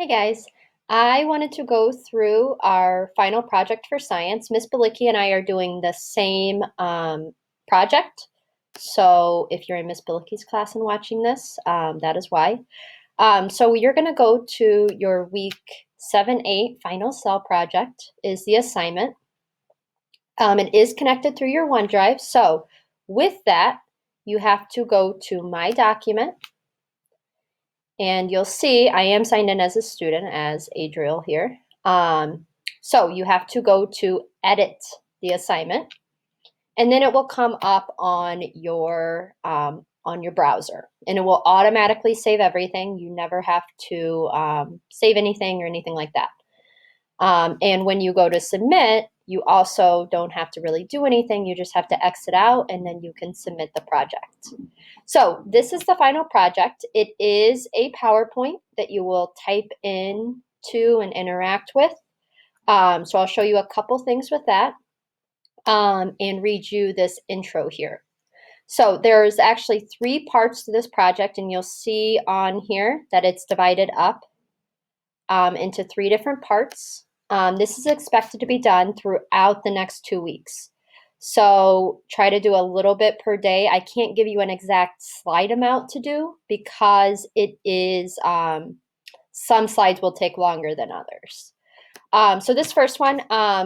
Hey guys, I wanted to go through our final project for science. Miss Balicki and I are doing the same project. So if you're in Miss Balicki's class and watching this, that is why. So you're going to go to your week 7-8 final cell project is the assignment. It is connected through your OneDrive. So with that, you have to go to My Document. And you'll see I am signed in as a student as Adriel here. So you have to go to edit the assignment, and then it will come up on your browser, and it will automatically save everything. You never have to save anything or anything like that. And when you go to submit, you also don't have to really do anything. You just have to exit out, and then you can submit the project. So this is the final project. It is a PowerPoint that you will type in to and interact with. So I'll show you a couple things with that and read you this intro here. So there's actually 3 parts to this project, and you'll see on here that it's divided up into 3 different parts. This is expected to be done throughout the next 2 weeks. So try to do a little bit per day. I can't give you an exact slide amount to do because it is, some slides will take longer than others. So this first one,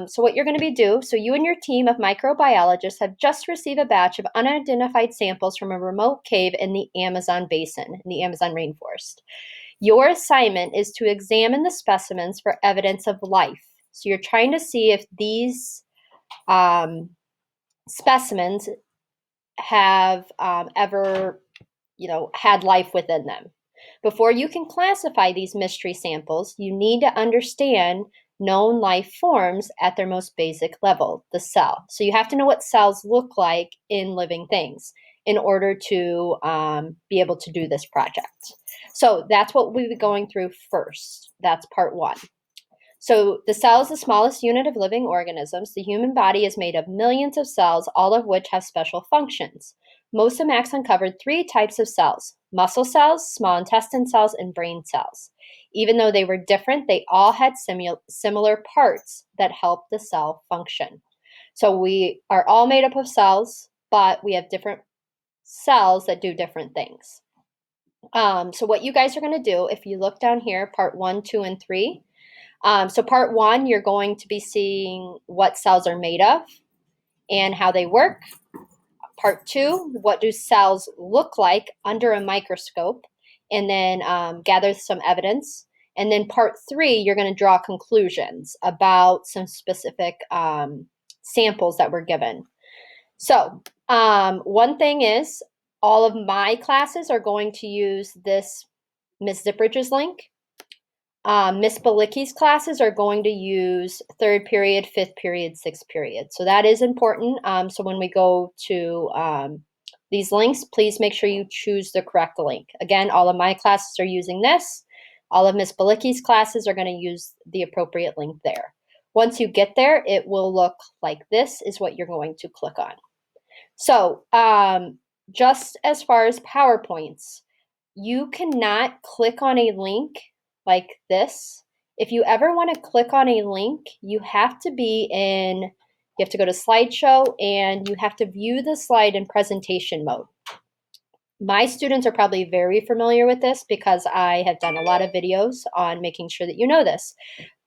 so what you're going to do, so you and your team of microbiologists have just received a batch of unidentified samples from a remote cave in the Amazon basin, in the Amazon rainforest. Your assignment is to examine the specimens for evidence of life. So you're trying to see if these specimens have ever, had life within them. Before you can classify these mystery samples, you need to understand known life forms at their most basic level, the cell. So you have to know what cells look like in living things in order to be able to do this project. So that's what we'll be going through first. That's part 1. So the cell is the smallest unit of living organisms. The human body is made of millions of cells, all of which have special functions. Mosa Mack uncovered 3 types of cells: muscle cells, small intestine cells, and brain cells. Even though they were different, they all had similar parts that help the cell function. So we are all made up of cells, but we have different cells that do different things. So what you guys are going to do, if you look down here, part 1, 2, and 3, so part 1, you're going to be seeing what cells are made of and how they work. Part 2, what do cells look like under a microscope, and then gather some evidence. And then part 3, you're going to draw conclusions about some specific samples that were given. So one thing is, all of my classes are going to use this Ms. Zipridge's link. Miss Balicki's classes are going to use 3rd period, 5th period, 6th period. So that is important. So when we go to these links, please make sure you choose the correct link. Again, all of my classes are using this. All of Miss Balicki's classes are going to use the appropriate link there. Once you get there, it will look like this is what you're going to click on. So just as far as PowerPoints, you cannot click on a link like this. If you ever want to click on a link, you have to go to slideshow, and you have to view the slide in presentation mode. My students are probably very familiar with this because I have done a lot of videos on making sure that you know this.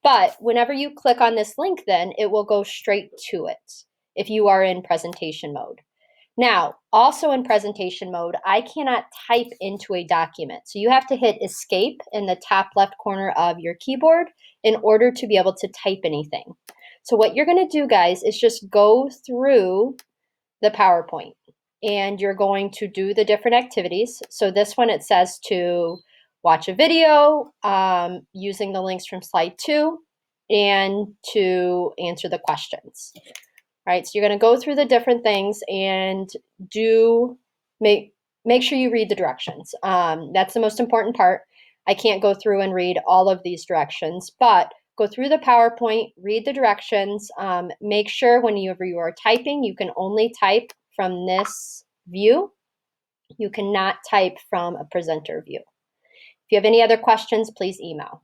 But whenever you click on this link, then it will go straight to it if you are in presentation mode. Now, also in presentation mode, I cannot type into a document. So you have to hit escape in the top left corner of your keyboard in order to be able to type anything. So what you're going to do, guys, is just go through the PowerPoint, and you're going to do the different activities. So this one, it says to watch a video using the links from slide 2 and to answer the questions. Right, so you're going to go through the different things and make sure you read the directions. That's the most important part. I can't go through and read all of these directions, but go through the PowerPoint, read the directions. Make sure whenever you are typing, you can only type from this view. You cannot type from a presenter view. If you have any other questions, please email.